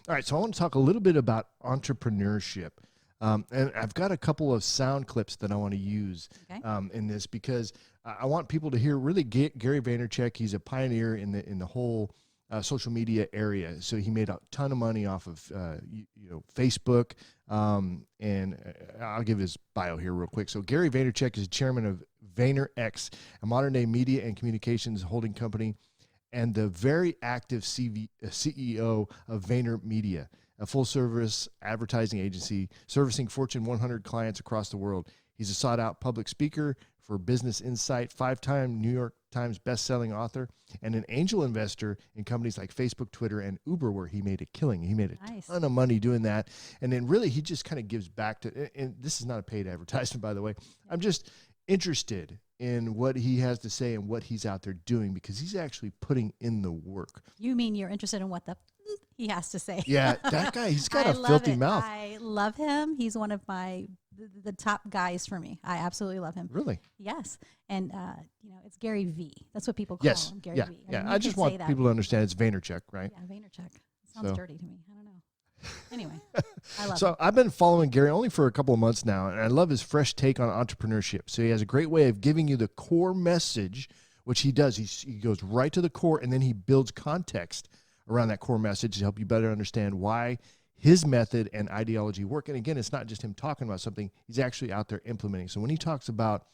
All right, so I want to talk a little bit about entrepreneurship. And I've got a couple of sound clips that I want to use in this because I want people to hear really Gary Vaynerchuk. He's a pioneer in the whole social media area. So he made a ton of money off of Facebook. And I'll give his bio here real quick. So Gary Vaynerchuk is chairman of VaynerX, a modern-day media and communications holding company, and the very active CEO of VaynerMedia, a full-service advertising agency servicing Fortune 100 clients across the world. He's a sought-out public speaker for Business Insight, 5-time New York Times best-selling author, and an angel investor in companies like Facebook, Twitter, and Uber, where he made a killing. He made a ton of money doing that. And then really he just kind of gives back to, and this is not a paid advertisement, by the way. I'm just interested in what he has to say and what he's out there doing because he's actually putting in the work. You mean you're interested in what he has to say? Yeah, that guy, he's got a filthy mouth. I love him. He's one of the top guys for me. I absolutely love him. Really? Yes. And, it's Gary V. That's what people call him, Gary V. Yeah, I just want people to understand it's Vaynerchuk, right? Yeah, Vaynerchuk. It sounds dirty to me. I don't know. Anyway, I love him. So I've been following Gary only for a couple of months now, and I love his fresh take on entrepreneurship. So he has a great way of giving you the core message, which he does. He goes right to the core, and then he builds context around that core message to help you better understand why his method and ideology work. And again, it's not just him talking about something. He's actually out there implementing. So when he talks about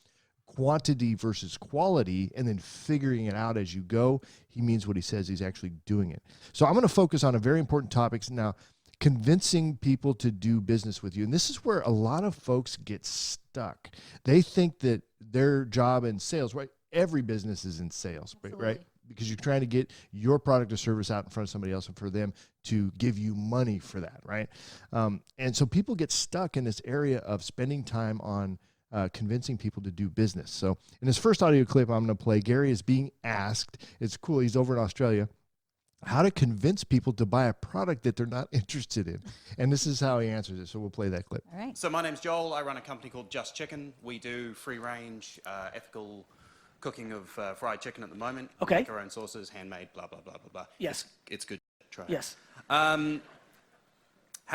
quantity versus quality and then figuring it out as you go, he means what he says. He's actually doing it. So I'm going to focus on a very important topic now, convincing people to do business with you. And this is where a lot of folks get stuck. They think that their job in sales, right? Every business is in sales, right? Because you're trying to get your product or service out in front of somebody else and for them to give you money for that, right? And so people get stuck in this area of spending time on convincing people to do business. So in this first audio clip I'm going to play, Gary is being asked, it's cool, he's over in Australia, how to convince people to buy a product that they're not interested in. And this is how he answers it. So we'll play that clip. All right. So my name's Joel. I run a company called Just Chicken. We do free-range, ethical cooking of fried chicken at the moment. Okay. We make our own sauces, handmade, blah, blah, blah, blah, blah. Yes. It's good. Try it. Yes. How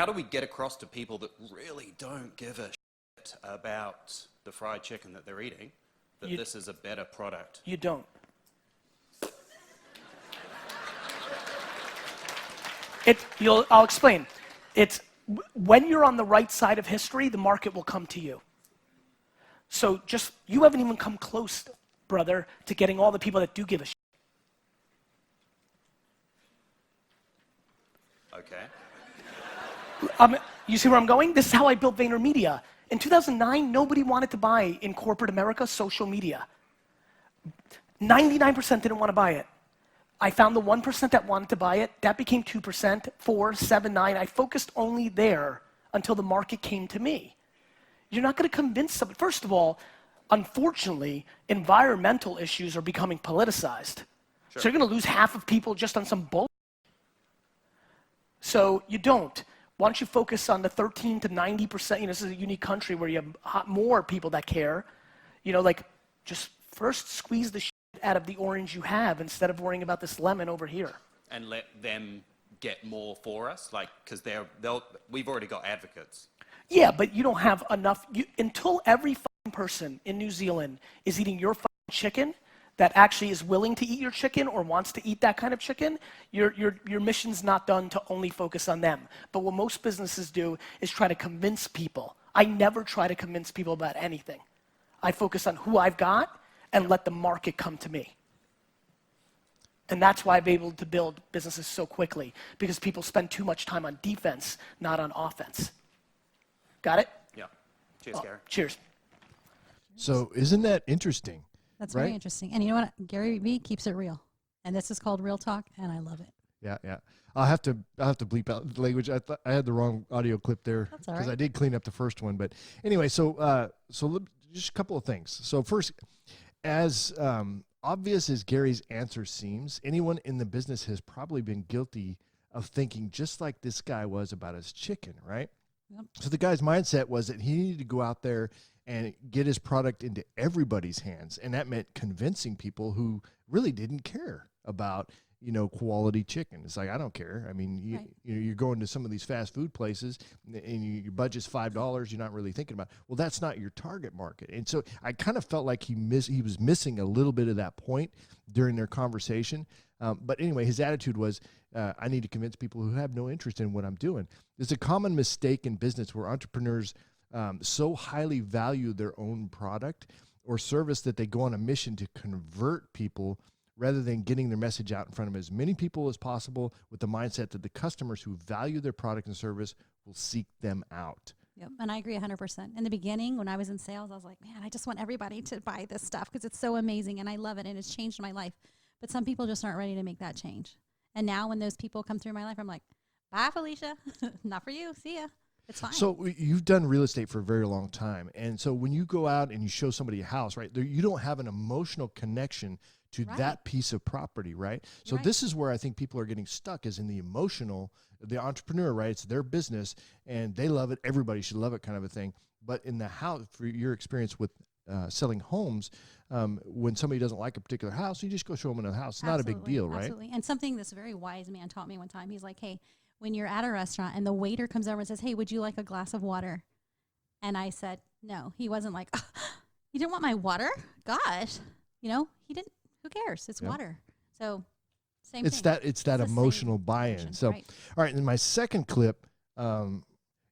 do we get across to people that really don't give a shit about the fried chicken that they're eating, that this is a better product? You don't. I'll explain. It's when you're on the right side of history, the market will come to you. So you haven't even come close, brother, to getting all the people that do give a shit. Okay. You see where I'm going? This is how I built VaynerMedia. In 2009, nobody wanted to buy in corporate America social media. 99% didn't want to buy it. I found the 1% that wanted to buy it. That became 2%, 4, 7, 9. I focused only there until the market came to me. You're not going to convince somebody. First of all, unfortunately, environmental issues are becoming politicized. Sure. So you're going to lose half of people just on some bullshit. So you don't. Why don't you focus on the 13 to 90%? This is a unique country where you have more people that care. Just first squeeze the shit out of the orange you have instead of worrying about this lemon over here. And let them get more for us, because we've already got advocates. Yeah, but you don't have enough. Until every fucking person in New Zealand is eating your fucking chicken, that actually is willing to eat your chicken or wants to eat that kind of chicken, your mission's not done to only focus on them. But what most businesses do is try to convince people. I never try to convince people about anything. I focus on who I've got and let the market come to me. And that's why I've been able to build businesses so quickly, because people spend too much time on defense, not on offense. Got it? Yeah. Cheers, Gary. Cheers. So isn't that interesting? That's right? very interesting. And you know what? Gary V keeps it real. And this is called Real Talk, and I love it. Yeah. I'll have to bleep out the language. I had the wrong audio clip there because I did clean up the first one. But anyway, so just a couple of things. So first, as obvious as Gary's answer seems, anyone in the business has probably been guilty of thinking just like this guy was about his chicken, right? Yep. So the guy's mindset was that he needed to go out there and get his product into everybody's hands. And that meant convincing people who really didn't care about quality chicken. It's like, I don't care. I mean, Right. you're going to some of these fast food places and your budget's $5. You're not really thinking about, well, that's not your target market. And so I kind of felt like he was missing a little bit of that point during their conversation. But anyway, his attitude was, I need to convince people who have no interest in what I'm doing. There's a common mistake in business where entrepreneurs so highly value their own product or service that they go on a mission to convert people rather than getting their message out in front of as many people as possible with the mindset that the customers who value their product and service will seek them out. Yep, and I agree 100%. In the beginning, when I was in sales, I was like, man, I just want everybody to buy this stuff because it's so amazing and I love it and it's changed my life. But some people just aren't ready to make that change. And now when those people come through my life, I'm like, bye, Felicia. Not for you. See ya. It's fine. So you've done real estate for a very long time. And so when you go out and you show somebody a house, right, you don't have an emotional connection to Right. that piece of property, right? So Right. this is where I think people are getting stuck, is in the emotional, the entrepreneur, right? It's their business and they love it. Everybody should love it, kind of a thing. But in the house, for your experience with selling homes, when somebody doesn't like a particular house, you just go show them another house. It's not a big Absolutely, deal, right? Absolutely. And something this very wise man taught me one time, he's like, hey, when you're at a restaurant and the waiter comes over and says, hey, would you like a glass of water? And I said, no. He wasn't like, oh, you didn't want my water? Gosh. He didn't. Who cares? It's Yep. water. So same It's thing. that it's that the same emotional buy-in. emotion, So, right. all right. And my second clip,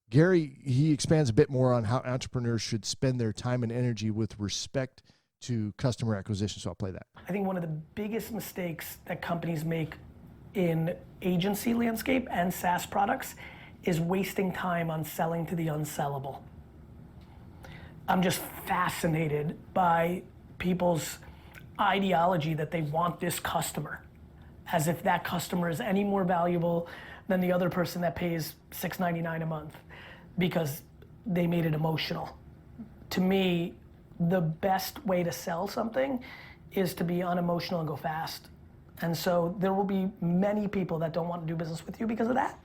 Gary, he expands a bit more on how entrepreneurs should spend their time and energy with respect to customer acquisition. So I'll play that. I think one of the biggest mistakes that companies make in agency landscape and SaaS products is wasting time on selling to the unsellable. I'm just fascinated by people's ideology that they want this customer, as if that customer is any more valuable than the other person that pays $6.99 a month because they made it emotional. To me, the best way to sell something is to be unemotional and go fast. And so there will be many people that don't want to do business with you because of that.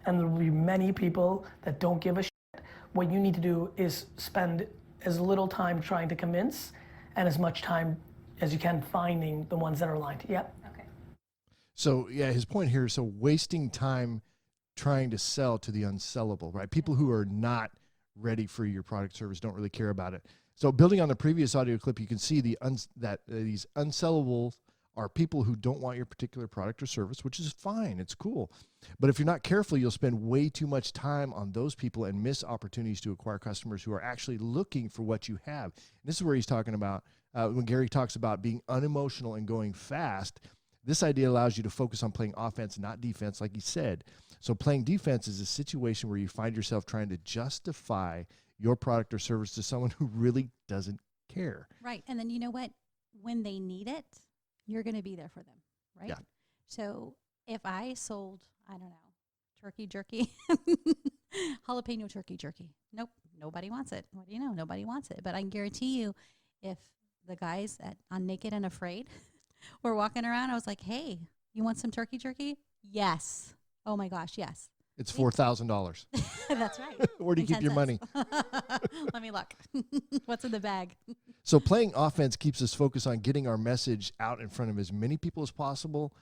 And there will be many people that don't give a shit. What you need to do is spend as little time trying to convince and as much time as you can finding the ones that are aligned. Yep. Okay. So yeah, his point here is, so wasting time trying to sell to the unsellable, right? People who are not ready for your product service, don't really care about it. So building on the previous audio clip, you can see that these unsellables are people who don't want your particular product or service, which is fine. It's cool. But if you're not careful, you'll spend way too much time on those people and miss opportunities to acquire customers who are actually looking for what you have. And this is where he's talking about, when Gary talks about being unemotional and going fast, this idea allows you to focus on playing offense, not defense, like he said. So playing defense is a situation where you find yourself trying to justify your product or service to someone who really doesn't care. Right. And then you know what? When they need it, you're going to be there for them, right? Yeah. So if I sold, I don't know, turkey jerky, jalapeno turkey jerky, nope, nobody wants it. What do you know? Nobody wants it. But I can guarantee you, if the guys on Naked and Afraid were walking around, I was like, hey, you want some turkey jerky? Yes. Oh my gosh, yes. It's $4,000. That's right. Where do you And keep your 10 money? cents. Let me look. What's in the bag? So playing offense keeps us focused on getting our message out in front of as many people as possible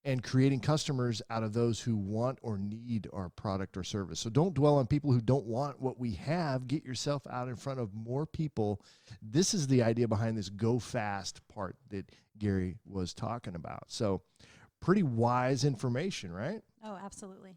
and creating customers out of those who want or need our product or service. So don't dwell on people who don't want what we have. Get yourself out in front of more people. This is the idea behind this go fast part that Gary was talking about. So pretty wise information, right? Oh, absolutely.